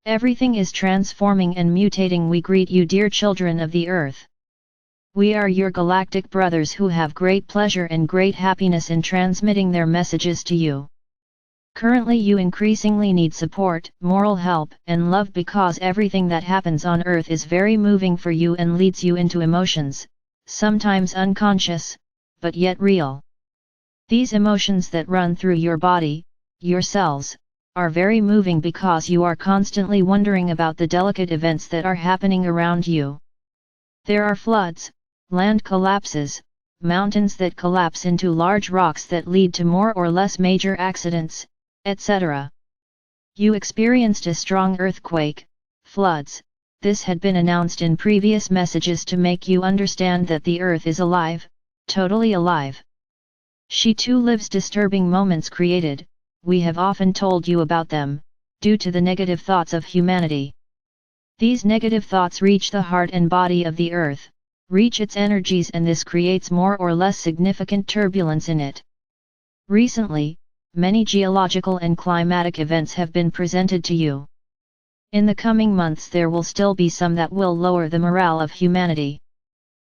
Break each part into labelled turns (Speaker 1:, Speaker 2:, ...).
Speaker 1: Everything is transforming and mutating. We greet you, dear children of the earth. We are your galactic brothers who have great pleasure and great happiness in transmitting their messages to you. Currently you increasingly need support, moral help, and love because everything that happens on earth is very moving for you and leads you into emotions, sometimes unconscious, but yet real. These emotions that run through your body, your cells, are very moving because you are constantly wondering about the delicate events that are happening around you. There are floods, land collapses, mountains that collapse into large rocks that lead to more or less major accidents, etc. You experienced a strong earthquake, floods. This had been announced in previous messages to make you understand that the earth is alive, totally alive. She too lives. Disturbing moments created, we have often told you about them, due to the negative thoughts of humanity. These negative thoughts reach the heart and body of the earth, reach its energies, and this creates more or less significant turbulence in it. Recently, many geological and climatic events have been presented to you. In the coming months there will still be some that will lower the morale of humanity.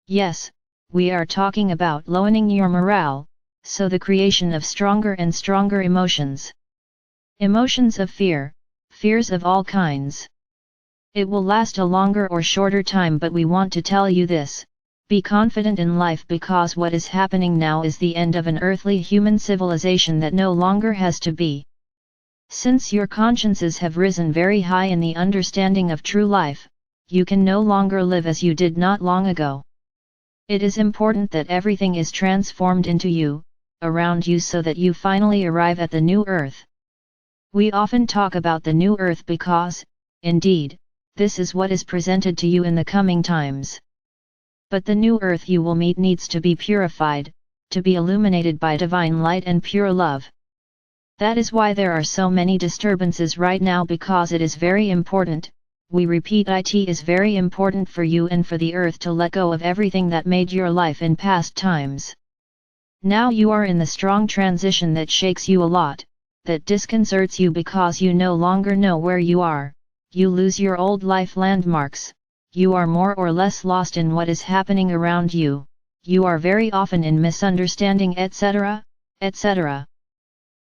Speaker 1: Yes, we are talking about lowering your morale, so the creation of stronger and stronger emotions. Emotions of fear, fears of all kinds. It will last a longer or shorter time, but we want to tell you this. Be confident in life because what is happening now is the end of an earthly human civilization that no longer has to be. Since your consciences have risen very high in the understanding of true life, you can no longer live as you did not long ago. It is important that everything is transformed into you, around you, so that you finally arrive at the new earth. We often talk about the new earth because, indeed, this is what is presented to you in the coming times. But the new earth you will meet needs to be purified, to be illuminated by divine light and pure love. That is why there are so many disturbances right now, because it is very important. We repeat, it is very important for you and for the earth to let go of everything that made your life in past times. Now you are in the strong transition that shakes you a lot, that disconcerts you because you no longer know where you are, you lose your old life landmarks. You are more or less lost in what is happening around you, you are very often in misunderstanding, etc., etc.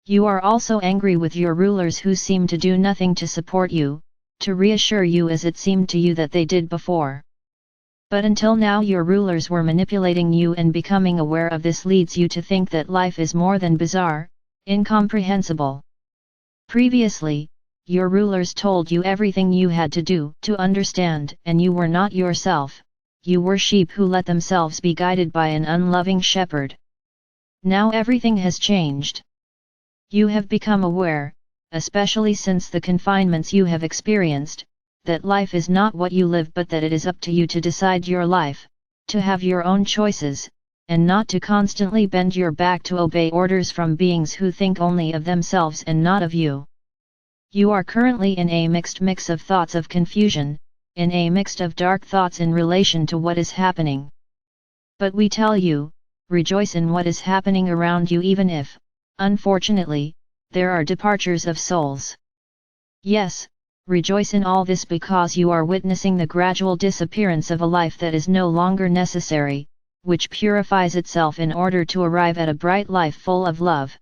Speaker 1: You are also angry with your rulers who seem to do nothing to support you, to reassure you as it seemed to you that they did before. But until now your rulers were manipulating you, and becoming aware of this leads you to think that life is more than bizarre, incomprehensible. Previously, your rulers told you everything you had to do to understand, and you were not yourself, you were sheep who let themselves be guided by an unloving shepherd. Now everything has changed. You have become aware, especially since the confinements you have experienced, that life is not what you live, but that it is up to you to decide your life, to have your own choices, and not to constantly bend your back to obey orders from beings who think only of themselves and not of you. You are currently in a mixed mix of thoughts of confusion, in a mix of dark thoughts in relation to what is happening. But we tell you, rejoice in what is happening around you, even if, unfortunately, there are departures of souls. Yes, rejoice in all this because you are witnessing the gradual disappearance of a life that is no longer necessary, which purifies itself in order to arrive at a bright life full of love.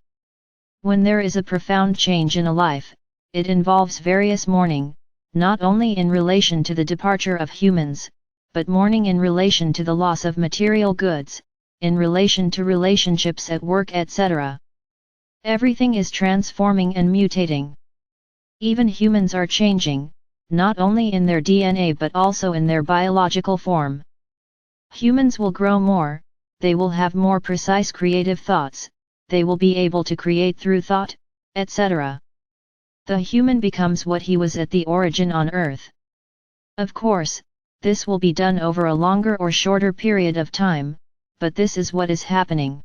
Speaker 1: When there is a profound change in a life, it involves various mourning, not only in relation to the departure of humans, but mourning in relation to the loss of material goods, in relation to relationships at work, etc. Everything is transforming and mutating. Even humans are changing, not only in their DNA but also in their biological form. Humans will grow more, they will have more precise creative thoughts, they will be able to create through thought, etc. The human becomes what he was at the origin on Earth. Of course, this will be done over a longer or shorter period of time, but this is what is happening.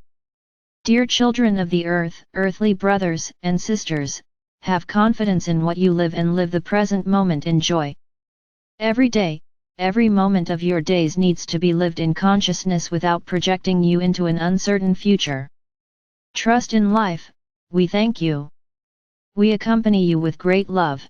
Speaker 1: Dear children of the earth, earthly brothers and sisters, have confidence in what you live and live the present moment in joy. Every day, every moment of your days needs to be lived in consciousness without projecting you into an uncertain future. Trust in life, we thank you. We accompany you with great love.